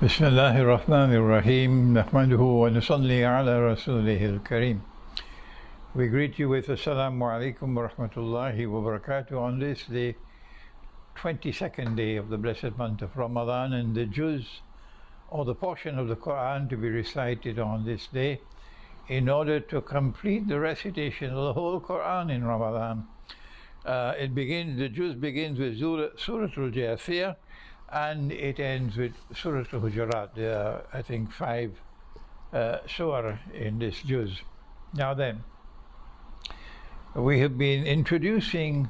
بسم الله الرحمن الرحيم نحمده ونصلي على رسوله الكريم. We greet you with Assalamu alaikum wa rahmatullahi wa barakatuh on this, the 22nd day of the blessed month of Ramadan, and the juz or the portion of the Quran to be recited on this day in order to complete the recitation of the whole Quran in Ramadan. The juz begins with Surah Al-Jathiyah and it ends with Surah Al-Hujurat. There are, I think, 5 surah in this juz. Now then, we have been introducing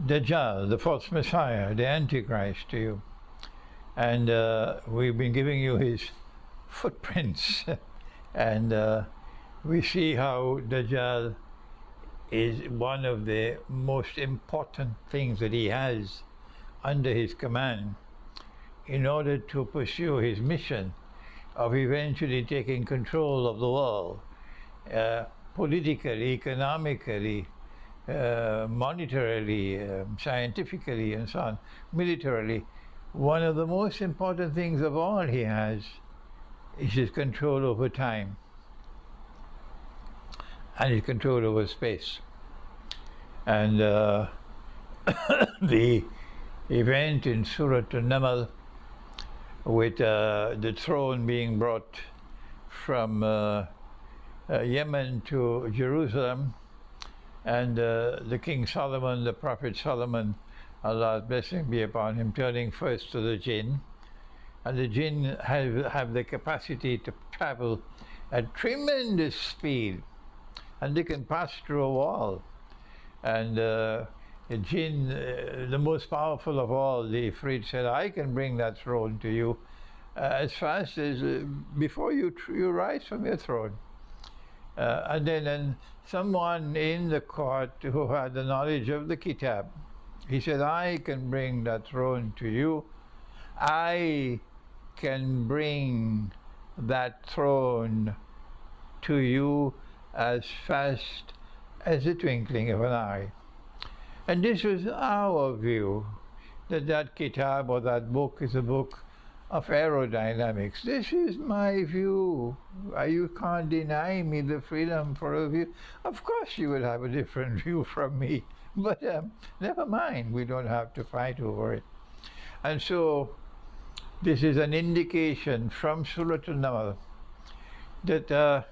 Dajjal, the false Messiah, the Antichrist, to you. And we've been giving you his footprints. And we see how Dajjal is one of the most important things that he has under his command in order to pursue his mission of eventually taking control of the world, politically, economically, monetarily, scientifically, and so on, militarily. One of the most important things of all he has is his control over time and his control over space. And the event in Surah An-Naml with the throne being brought from Yemen to Jerusalem, and the King Solomon, the Prophet Solomon, Allah's blessing be upon him, turning first to the jinn. And the jinn have the capacity to travel at tremendous speed, and they can pass through a wall. And the jinn, the most powerful of all, the Ifrit, said, I can bring that throne to you as fast as before you rise from your throne. And then someone in the court who had the knowledge of the Kitab, he said, I can bring that throne to you. I can bring that throne to you as fast as the twinkling of an eye. And this was our view, that Kitab or that book is a book of aerodynamics. This is my view. You can't deny me the freedom for a view. Of course you will have a different view from me, but never mind, we don't have to fight over it. And so this is an indication from Surah An-Naml that the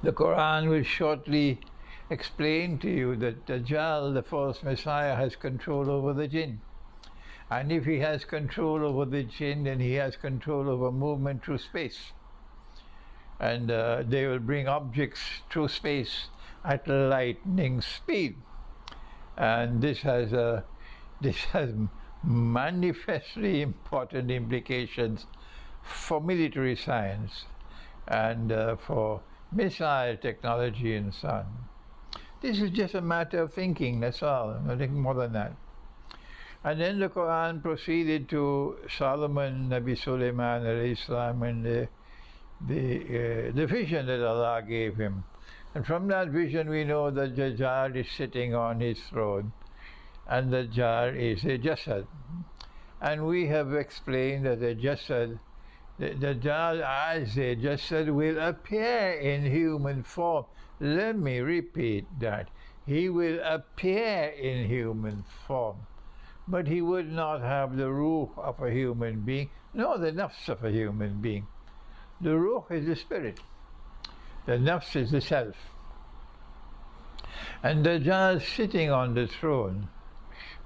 Quran will shortly explain to you that Dajjal, the false Messiah, has control over the jinn. And if he has control over the jinn, then he has control over movement through space. And they will bring objects through space at lightning speed. And this has manifestly important implications for military science and for missile technology and so on. This is just a matter of thinking, that's all, nothing more than that. And then the Quran proceeded to Solomon, Nabi Sulaiman alayhi salam, and the vision that Allah gave him. And from that vision we know that Dajjal is sitting on his throne, and Dajjal is a jasad. And we have explained that the jasad, Dajjal as a jasad will appear in human form. Let me repeat that. He will appear in human form, but he would not have the ruh of a human being, nor the nafs of a human being. The ruh is the spirit. The nafs is the self. And Dajjal sitting on the throne,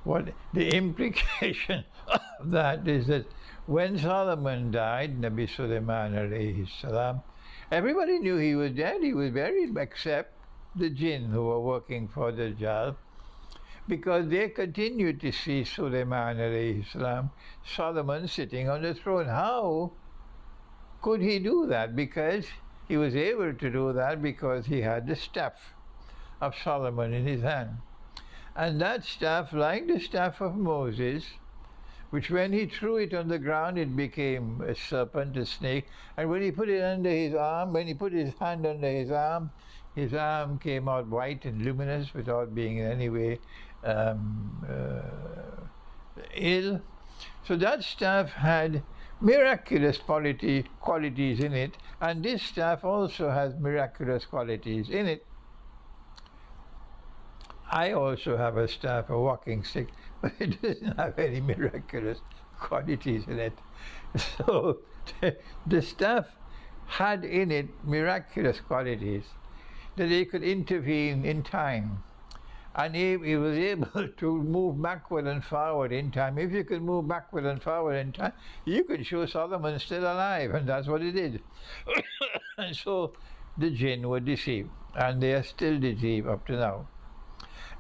what the implication of that is that when Solomon died, Nabi Sulaiman alayhi salam, everybody knew he was dead, he was buried, except the jinn who were working for Dajjal, because they continued to see Sulaiman alayhi salam, Solomon sitting on the throne. How could he do that? Because he was able to do that because he had the staff of Solomon in his hand. And that staff, like the staff of Moses, which when he threw it on the ground, it became a serpent, a snake. And when he put it under his arm, when he put his hand under his arm came out white and luminous without being in any way ill. So that staff had miraculous qualities in it, and this staff also has miraculous qualities in it. I also have a staff, a walking stick, but it doesn't have any miraculous qualities in it. So the staff had in it miraculous qualities, that it could intervene in time. And he was able to move backward and forward in time. If you could move backward and forward in time, you could show Solomon still alive, and that's what he did. And so the jinn were deceived, and they are still deceived up to now.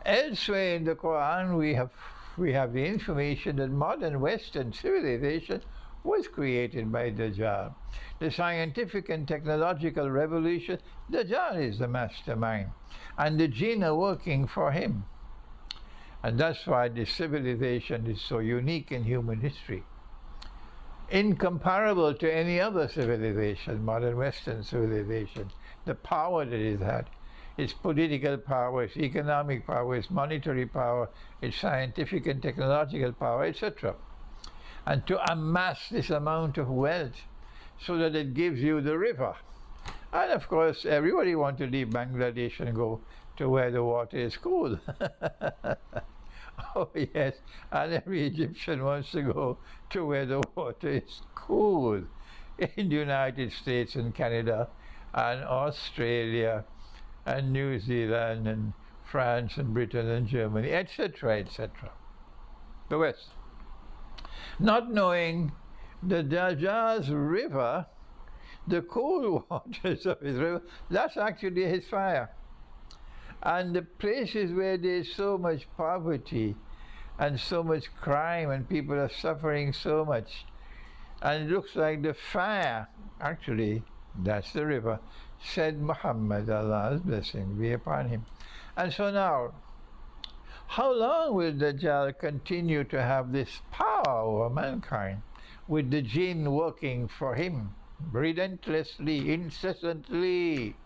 Elsewhere in the Quran, we have the information that modern Western civilization was created by Dajjal. The scientific and technological revolution, Dajjal is the mastermind, and the jinn are working for him. And that's why this civilization is so unique in human history. Incomparable to any other civilization, modern Western civilization, the power that it had, its political power, its economic power, its monetary power, its scientific and technological power, etc. And to amass this amount of wealth so that it gives you the river. And of course, everybody wants to leave Bangladesh and go to where the water is cool. Oh yes, and every Egyptian wants to go to where the water is cool. In the United States and Canada and Australia and New Zealand and France and Britain and Germany, etc., etc. The West. Not knowing the Dajjal's river, the cool waters of his river, that's actually his fire. And the places where there's so much poverty and so much crime and people are suffering so much, and it looks like the fire, actually, that's the river, said Muhammad, Allah's blessing be upon him. And so now, how long will Dajjal continue to have this power over mankind, with the jinn working for him, relentlessly, incessantly?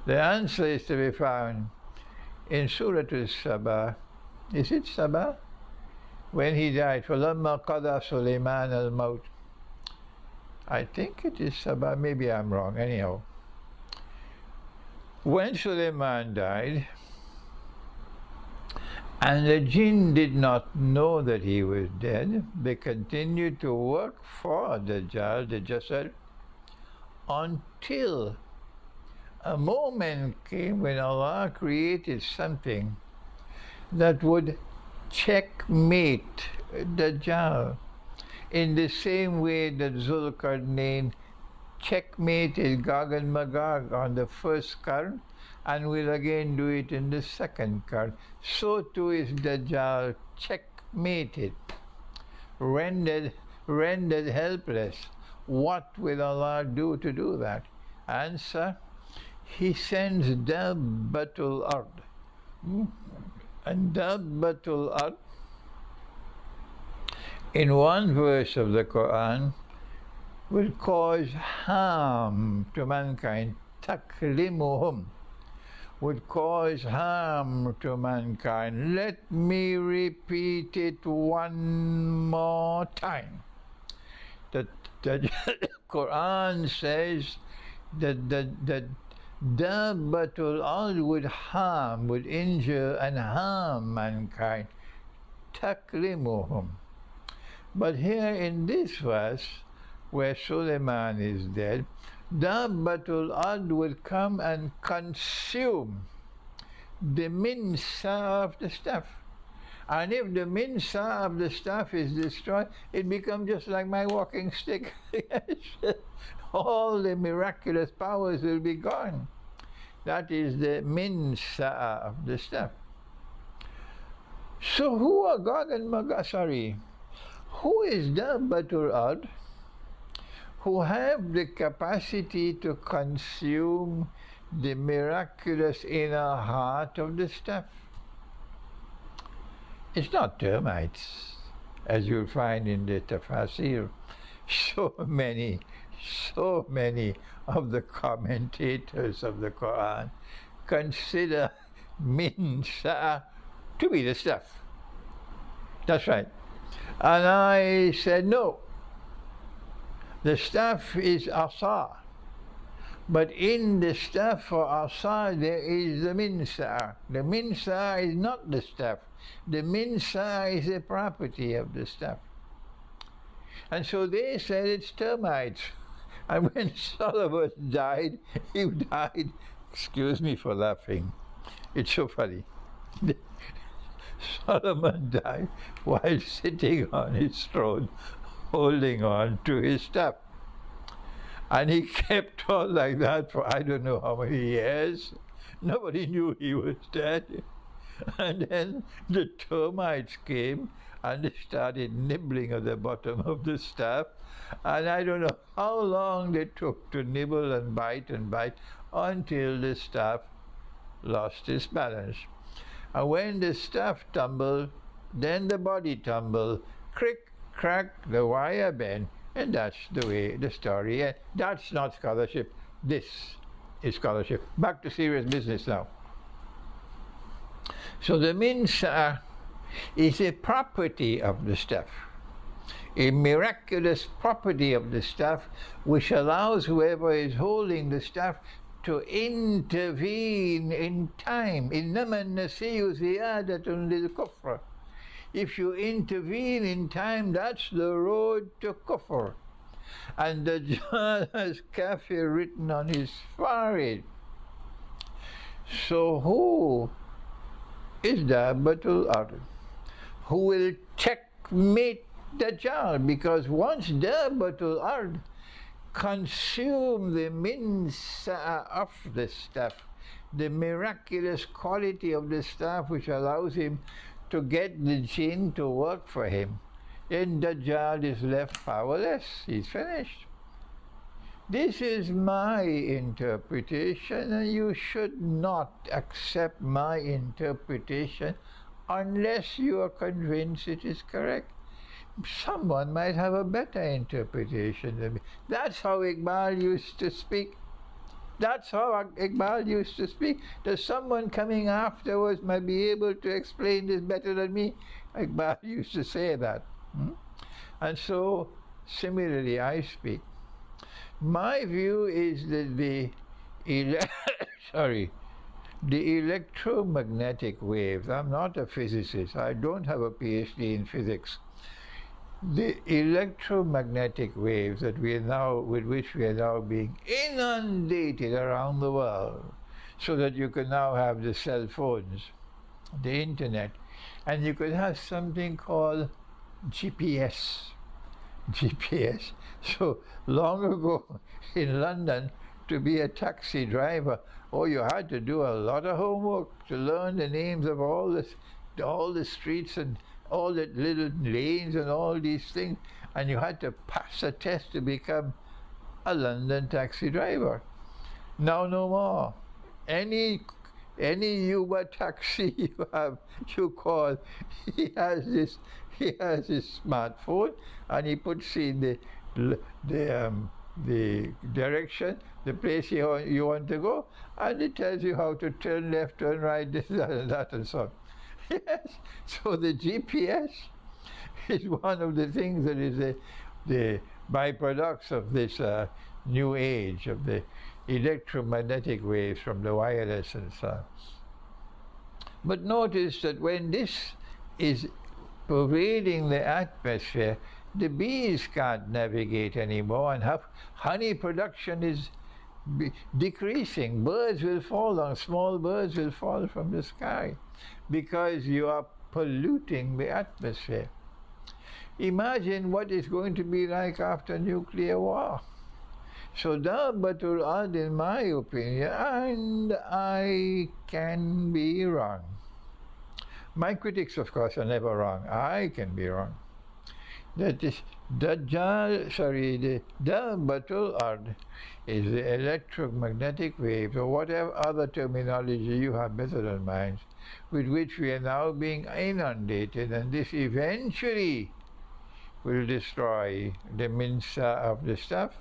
The answer is to be found in Surah Al-Sabah. Is it Sabah? When he died, فَلَمَّا قَضَى سُلَيْمَانَ الْمَوْتِ. I think it is Sabah, maybe I'm wrong, anyhow. When Sulaiman died, and the jinn did not know that he was dead, they continued to work for Dajjal, the Jasad, until a moment came when Allah created something that would checkmate Dajjal, in the same way that Zulkarnain checkmated Gog and Magog on the first Qarn, and will again do it in the second Qarn. So too is Dajjal checkmated, rendered helpless. What will Allah do to do that? Answer: He sends Dabbatul Ard. And Dabbatul Ard, in one verse of the Quran, will cause harm to mankind. Taklimuhum, would cause harm to mankind. Let me repeat it one more time. The Quran says that Dabbatul Ard would harm, would injure and harm mankind. Taklimuhum. But here in this verse, where Sulaiman is dead, Dabbatul Ard will come and consume the minsa of the staff. And if the minsa of the staff is destroyed, it becomes just like my walking stick. All the miraculous powers will be gone. That is the minsa of the staff. So who are Gog and Magog? Who is Dabbatul Ard, who have the capacity to consume the miraculous inner heart of the staff? It's not termites, as you'll find in the tafsir. So many of the commentators of the Quran consider minsa to be the staff. That's right. And I said, no, The staff is asa. But in the staff for asa there is the minsa. The minsa is not the staff. The minsa is a property of the staff. And so they said it's termites. And when Solomon died, he died, excuse me for laughing, it's so funny. Solomon died while sitting on his throne, holding on to his staff. And he kept on like that for I don't know how many years. Nobody knew he was dead. And then the termites came and they started nibbling at the bottom of the staff. And I don't know how long they took to nibble and bite until the staff lost its balance. And when the staff tumbled, then the body tumbled, crick, crack, the wire bent. And that's the way the story ends. That's not scholarship. This is scholarship. Back to serious business now. So the minsa is a property of the staff, a miraculous property of the staff, which allows whoever is holding the staff to intervene in time. إِنَّمَا النَّسِيُّ زِيَادَةٌ لِلْكُفْرِ. If you intervene in time, that's the road to kufr. And the Dajjal has kafir written on his forehead. So who is Dabbatul Ard? Who will checkmate Dajjal? Because once Dabbatul Ard consume the minsa of the staff, the miraculous quality of the staff which allows him to get the jinn to work for him, then Dajjal is left powerless. He's finished. This is my interpretation, and you should not accept my interpretation unless you are convinced it is correct. Someone might have a better interpretation than me. That's how Iqbal used to speak. That's how Iqbal used to speak. There's someone coming afterwards might be able to explain this better than me. Iqbal used to say that. And so, similarly, I speak. My view is that the electromagnetic waves, I'm not a physicist, I don't have a PhD in physics. The electromagnetic waves that with which we are now being inundated around the world, so that you can now have the cell phones, the internet, and you could have something called GPS. So long ago in London, to be a taxi driver, you had to do a lot of homework to learn the names of all the streets and all the little lanes and all these things, and you had to pass a test to become a London taxi driver. Now no more. Any Uber taxi you call, he has his smartphone, and he puts in the direction, the place you want to go, and it tells you how to turn left, turn right, this, that, and so on. Yes, so the GPS is one of the things that is the byproducts of this new age of the electromagnetic waves from the wireless and so on. But notice that when this is pervading the atmosphere, the bees can't navigate anymore, and honey production is decreasing. Birds will fall down, small birds will fall from the sky, because you are polluting the atmosphere. Imagine what it's going to be like after nuclear war. So Dabbatul Ard, in my opinion, and I can be wrong. My critics, of course, are never wrong. I can be wrong. That is the Dabbatul Ard is the electromagnetic waves, or whatever other terminology you have better than mine, with which we are now being inundated, and this eventually will destroy the minsa of the staff.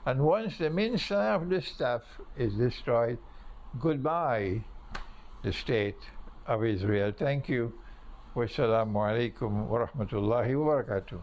And once the minsa of the staff is destroyed, goodbye the state of Israel. Thank you. Wassalamu alaikum wa rahmatullahi wa barakatuh.